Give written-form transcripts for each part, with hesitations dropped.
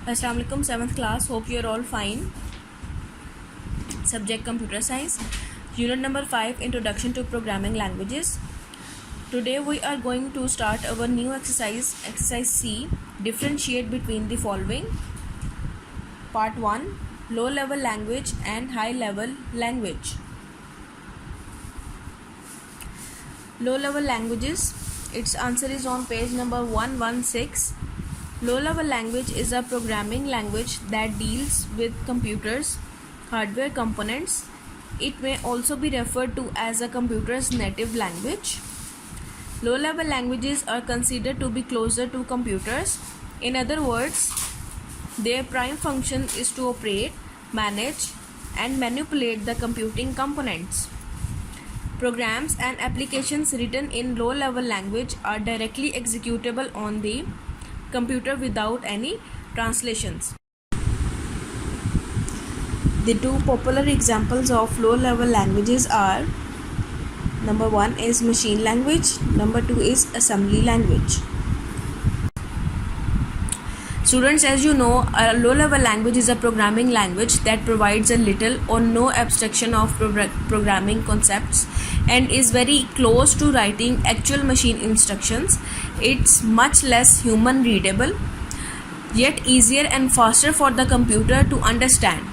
Assalamu alaikum, 7th class. Hope you are all fine. Subject Computer Science. Unit number 5, Introduction to Programming Languages. Today we are going to start our new exercise C. Differentiate between the following. Part 1, Low level language and high level language. Low level languages. Its answer is on page number 116. Low-level language is a programming language that deals with computers' hardware components. It may also be referred to as a computer's native language. Low-level languages are considered to be closer to computers. In other words, their prime function is to operate, manage, and manipulate the computing components. Programs and applications written in low-level language are directly executable on the computer without any translations. The two popular examples of low-level languages are: number 1 is machine language, number 2 is assembly language. Students, as you know, a low-level language is a programming language that provides a little or no abstraction of programming concepts and is very close to writing actual machine instructions. It's much less human readable, yet easier and faster for the computer to understand.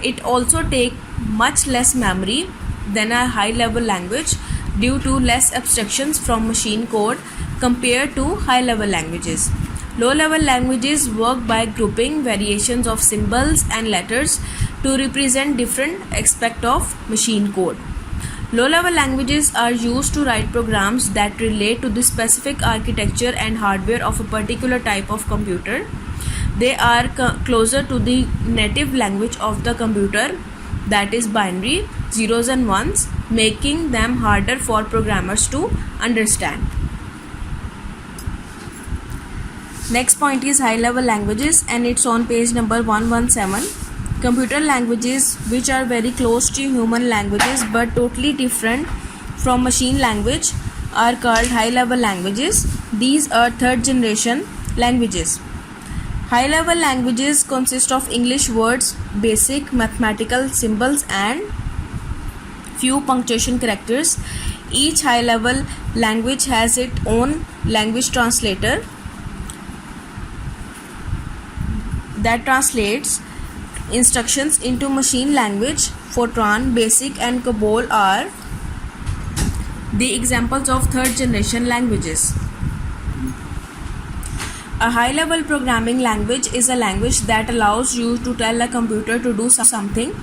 It also takes much less memory than a high-level language due to less abstractions from machine code compared to high-level languages. Low-level languages work by grouping variations of symbols and letters to represent different aspects of machine code. Low-level languages are used to write programs that relate to the specific architecture and hardware of a particular type of computer. They are closer to the native language of the computer, that is binary, zeros and ones, making them harder for programmers to understand. Next point is high-level languages, and it's on page number 117. Computer languages which are very close to human languages but totally different from machine language are called high-level languages. These are third-generation languages. High-level languages consist of English words, basic mathematical symbols, and few punctuation characters. Each high-level language has its own language translator that translates instructions into machine language. Fortran, Basic, and COBOL are the examples of third-generation languages. A high-level programming language is a language that allows you to tell a computer to do something,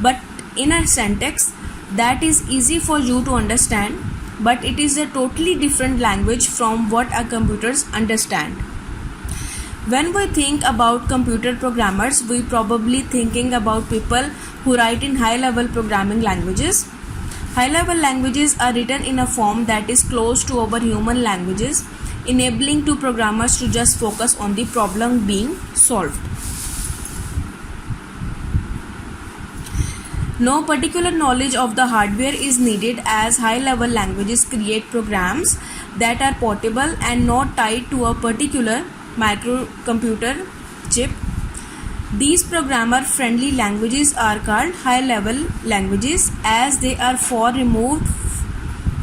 but in a syntax that is easy for you to understand, but it is a totally different language from what a computers understand. When we think about computer programmers, we probably thinking about people who write in high-level programming languages. High-level languages are written in a form that is close to our human languages, enabling to programmers to just focus on the problem being solved. No particular knowledge of the hardware is needed, as high-level languages create programs that are portable and not tied to a particular microcomputer chip. These programmer-friendly languages are called high-level languages, as they are far removed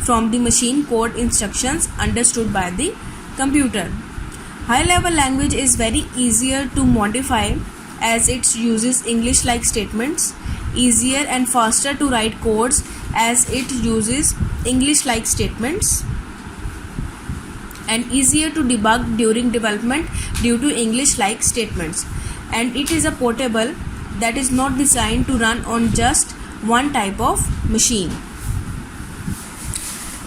from the machine code instructions understood by the computer. High-level language is very easier to modify, as it uses English-like statements, easier and faster to write codes, as it uses English-like statements, and easier to debug during development due to English-like statements. And it is a portable that is not designed to run on just one type of machine.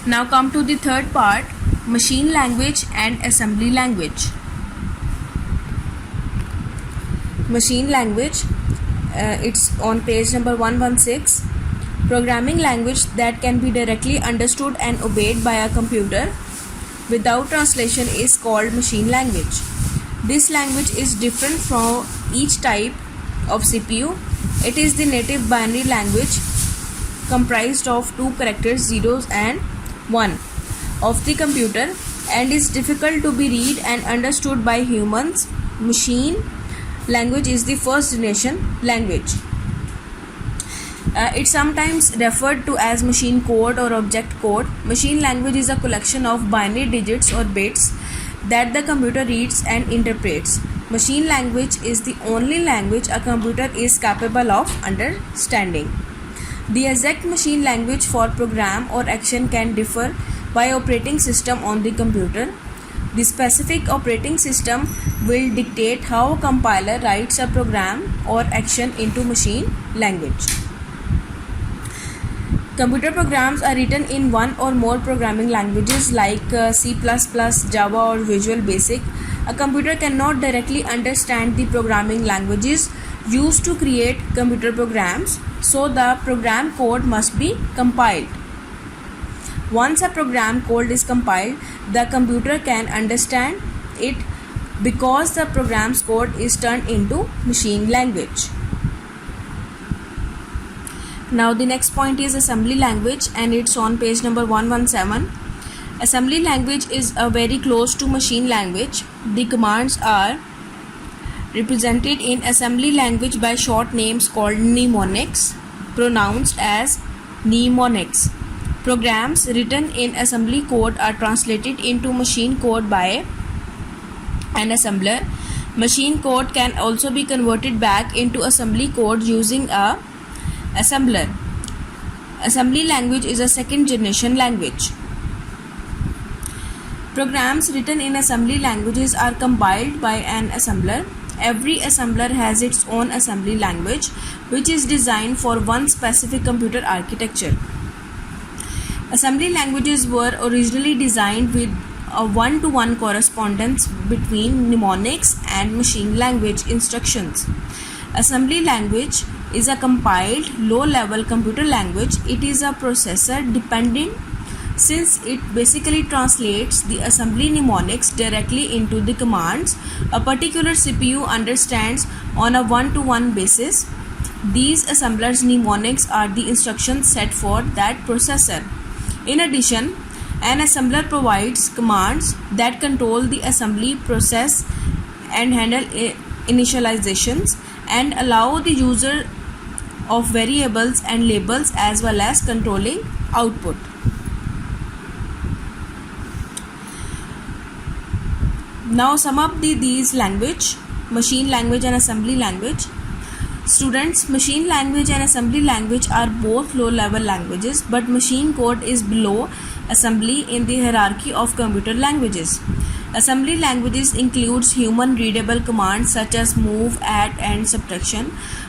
Now come to the third part, machine language and assembly language. Machine language, it's on page number 116. Programming language that can be directly understood and obeyed by a computer without translation is called machine language. This language is different from each type of CPU. It is the native binary language comprised of two characters, zeros and 1, of the computer, and is difficult to be read and understood by humans. Machine language is the first generation language. It's sometimes referred to as machine code or object code. Machine language is a collection of binary digits or bits that the computer reads and interprets. Machine language is the only language a computer is capable of understanding. The exact machine language for program or action can differ by operating system on the computer. The specific operating system will dictate how a compiler writes a program or action into machine language. Computer programs are written in one or more programming languages like C++, Java or Visual Basic. A computer cannot directly understand the programming languages used to create computer programs, so the program code must be compiled. Once a program code is compiled, the computer can understand it because the program's code is turned into machine language. Now the next point is assembly language, and it's on page number 117. Assembly language is very close to machine language. The commands are represented in assembly language by short names called mnemonics, pronounced as mnemonics. Programs written in assembly code are translated into machine code by an assembler. Machine code can also be converted back into assembly code using a assembler. Assembly language is a second generation language. Programs written in assembly languages are compiled by an assembler. Every assembler has its own assembly language, which is designed for one specific computer architecture. Assembly languages were originally designed with a one-to-one correspondence between mnemonics and machine language instructions. Assembly language is a compiled, low-level computer language. It is a processor-dependent since it basically translates the assembly mnemonics directly into the commands a particular CPU understands on a one-to-one basis. These assemblers' mnemonics are the instruction set for that processor. In addition, an assembler provides commands that control the assembly process and handle initializations and allow the user of variables and labels as well as controlling output. Now sum up these language, machine language and assembly language. Students, machine language and assembly language are both low-level languages, but machine code is below assembly in the hierarchy of computer languages. Assembly languages includes human-readable commands such as move, add, and subtraction,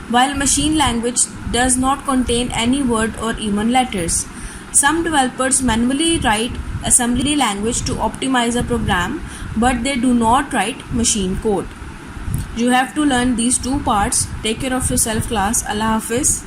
while machine language does not contain any word or even letters. Some developers manually write assembly language to optimize a program, but they do not write machine code. You have to learn these two parts. Take care of yourself, class. Allah Hafiz.